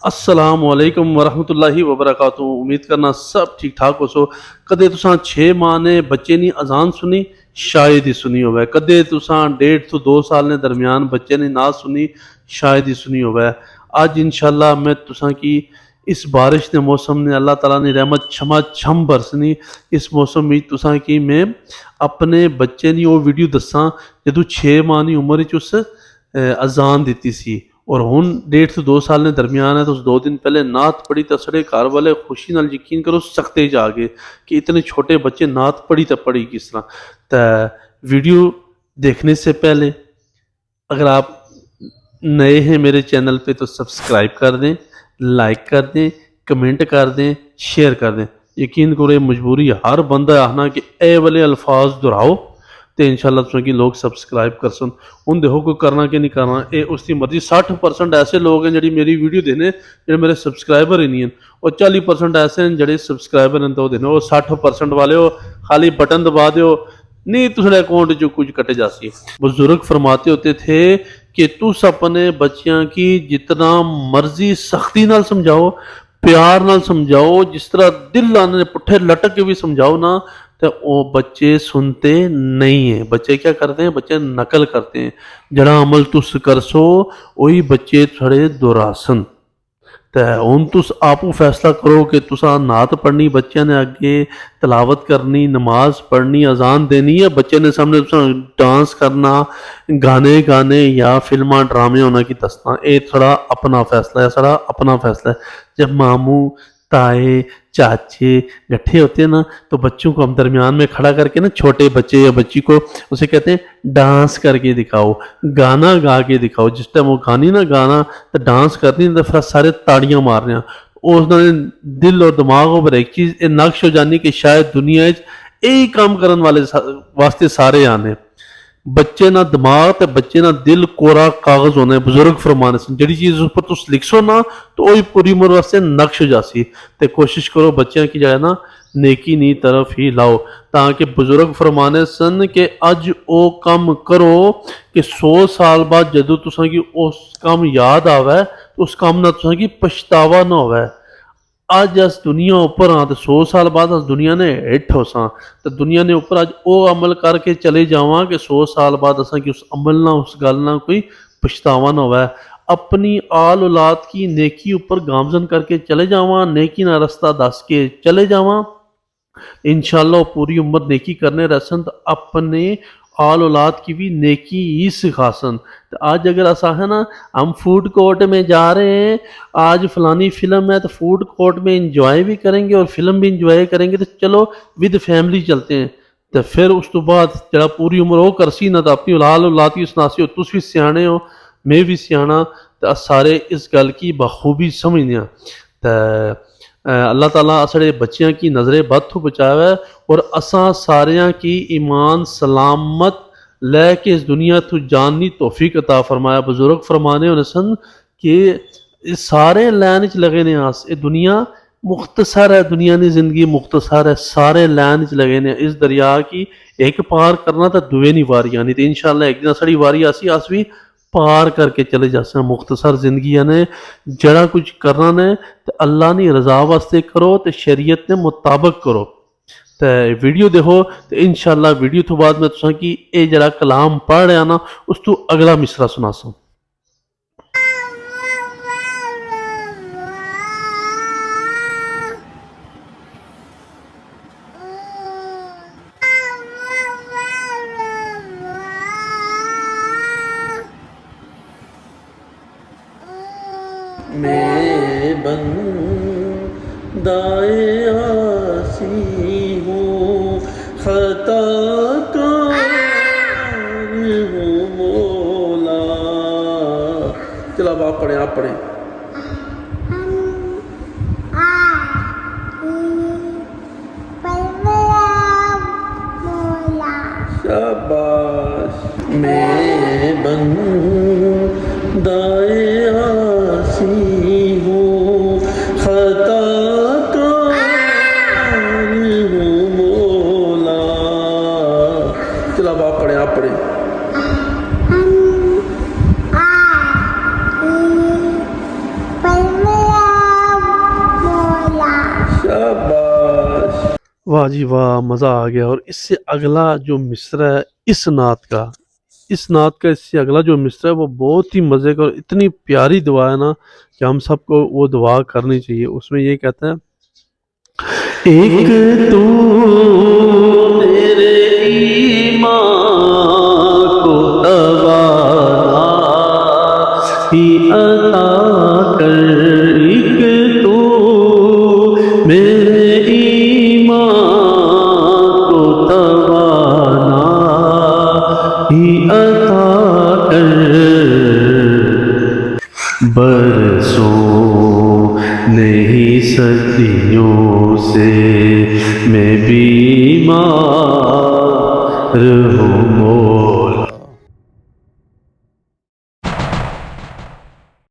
السلام علیکم ورحمۃ اللہ وبرکاتہ۔ امید کرنا سب ٹھیک ٹھاک ہو سو۔ کدے تساں 6 ماہ نے بچے نے اذان سنی؟ شاید ہی سنی ہوئے۔ کدے تساں 1.5 تو 2 سال نے درمیان بچے نے نہ سنی؟ شاید ہی سنی ہوئے۔ آج انشاءاللہ میں تساں کی اس بارش نے موسم نے اللہ تعالیٰ نے رحمت چھما چھم برسنی اس موسم میں تساں کی میں اپنے بچے نے وہ ویڈیو دساں جدو 6 ماہ کی عمر اس اذان دیتی سی، اور ہن 1.5 تو 2 سال نے درمیان ہے۔ تو اس 2 دن پہلے نعت پڑھی تو سڑے گھر والے خوشی نال یقین کرو سکتے جا گئے کہ اتنے چھوٹے بچے نعت پڑھی تو پڑھی کس طرح۔ تو ویڈیو دیکھنے سے پہلے اگر آپ نئے ہیں میرے چینل پہ تو سبسکرائب کر دیں، لائک کر دیں، کمنٹ کر دیں، شیئر کر دیں۔ یقین کرو یہ مجبوری ہر بندہ آنا کہ اے والے الفاظ دہراؤ تو انشاءاللہ تساں کی لوگ سبسکرائب کر سن۔ ان دیکھو کوئی کرنا کہ نہیں کرنا، اے اس کی مرضی۔ 60% ایسے لوگ ہیں جڑی میری ویڈیو دینے جڑے میرے سبسکرائبر ہی نہیں ہیں، اور 40% ایسے ہیں جڑے سبسکرائبر ہیں تو دینے، اور 60% والے ہو خالی بٹن دبا دیو نہیں تسڑے اکاؤنٹ جو کچھ کٹے جا سی۔ بزرگ فرماتے ہوتے تھے کہ تس اپنے بچیاں کی جتنا مرضی سختی نال سمجھاؤ، پیار نال سمجھاؤ، جس طرح دل آنے پٹھے لٹک کے بھی سمجھاؤ نا، تو وہ بچے سنتے نہیں ہیں۔ بچے کیا کرتے ہیں؟ بچے نقل کرتے ہیں۔ جڑا عمل تس کرسو وہی بچے تھوڑے دوراسن۔ تو ہن تس آپ فیصلہ کرو کہ تساں نعت پڑھنی بچے نے اگے، تلاوت کرنی، نماز پڑھنی، اذان دینی ہے بچے نے سامنے، تساں ڈانس کرنا، گانے گانے یا فلماں ڈرامے ہونا کی دسنا، اے تھوڑا اپنا فیصلہ ہے، سڑا اپنا فیصلہ ہے۔ جب ماموں تائے چاچے گٹھے ہوتے ہیں نا تو بچوں کو ہم درمیان میں کھڑا کر کے نا، چھوٹے بچے یا بچی کو اسے کہتے ہیں ڈانس کر کے دکھاؤ، گانا گا کے دکھاؤ۔ جس ٹائم وہ گانی نا گانا تو ڈانس کرنی تو پھر سارے تاڑیاں مار رہے ہیں۔ اس دل اور دماغ پر ایک چیز نقش ہو جانی کہ شاید دنیا یہی کام کرن والے واسطے سارے آنے۔ بچے نہ دماغ تے بچے نہ دل کورا کاغذ ہونا ہے۔ بزرگ فرمانے سے جڑی چیز اس پر تس لکھسو نا تو وہی پوری عمر واسطے نقش ہو جاسی۔ تے کوشش کرو بچیاں کی جائے نا نیکی نی طرف ہی لاؤ، تاکہ بزرگ فرمانے سن کہ اج او کام کرو کہ 100 سال بعد جدو تساں کی اس کام یاد آوے تو اس کام نہ تساں کی پچھتاوا نہ ہوئے۔ آج اس دنیا اوپر ہاں تو 100 سال بعد اس دنیا نے ہٹ ہو ساں تو دنیا نے اوپر آج او عمل کر کے چلے جاواں کہ 100 سال بعد اساں کی اس عمل نہ اس گل نہ کوئی پچھتاوا نہ ہوئے۔ اپنی آل اولاد کی نیکی اوپر گامزن کر کے چلے جاواں، نیکی نہ رستہ دس کے چلے جاواں، انشاءاللہ وہ پوری عمر نیکی کرنے رسن تو اپنے آل اولاد کی بھی نیکی ہی سکھاسن۔ تو آج اگر ایسا ہے نا ہم فوڈ کورٹ میں جا رہے ہیں، آج فلانی فلم ہے تو فوڈ کورٹ میں انجوائے بھی کریں گے اور فلم بھی انجوائے کریں گے، تو چلو ود فیملی چلتے ہیں۔ تو پھر اس تو بعد جڑا پوری عمر وہ کرسی نہ تو اپنی اولاد کی سناسی ہو، تس بھی سیانے ہو میں بھی سیانا، تو سارے اس گل کی بخوبی سمجھنے ہیں۔ تو اللہ تعالیٰ اسڑے بچیاں کی نظر بد تو بچاوے اور اساں ساریاں کی ایمان سلامت لے کے اس دنیا تو جاننی توفیق عطا فرمایا۔ بزرگ فرمانے ہونے سن کہ سارے لین چ لگے نے آس، یہ دنیا مختصر ہے، دنیا نے زندگی مختصر ہے، سارے لین چ لگے نے۔ اس دریا کی ایک پار کرنا تو دوے نہیں واری آنی، تو انشاءاللہ ایک دن سڑی واری آسی آس بھی پار کر کے چلے جاسے۔ مختصر زندگی نے جڑا کچھ کرنا نے تو اللہ نے رضا واسطے کرو، تو شریعت نے مطابق کرو۔ تو ویڈیو دیکھو تو انشاءاللہ ویڈیو تو بعد میں تساں کی اے جڑا کلام پڑھ رہا نا اس تو اگلا مصرع سنا سوں۔ میں بندائے آسی ہوں، خطا کار ہوں مولا۔ چلو اب آپ پڑھیں، آپ پڑھیں۔ شاباش۔ میں بندائے آسی ہوں، خطا کار ہوں مولا۔ چلو اب آپ پڑھیں، آپ پڑھیں۔ Bye. واہ جی واہ، مزہ آ گیا۔ اور اس سے اگلا جو مصرع ہے اس نعت کا، اس سے اگلا جو مصرع ہے وہ بہت ہی مزے کا اور اتنی پیاری دعا ہے نا کہ ہم سب کو وہ دعا کرنی چاہیے۔ اس میں یہ کہتا ہے، ایک تو تیرے ایمان کو توانا ہی عطا کر، ایک تو میرے ایمان کو توانا ہی عطا کر، برسوں نہیں صدیوں سے میں بیمار ہوں،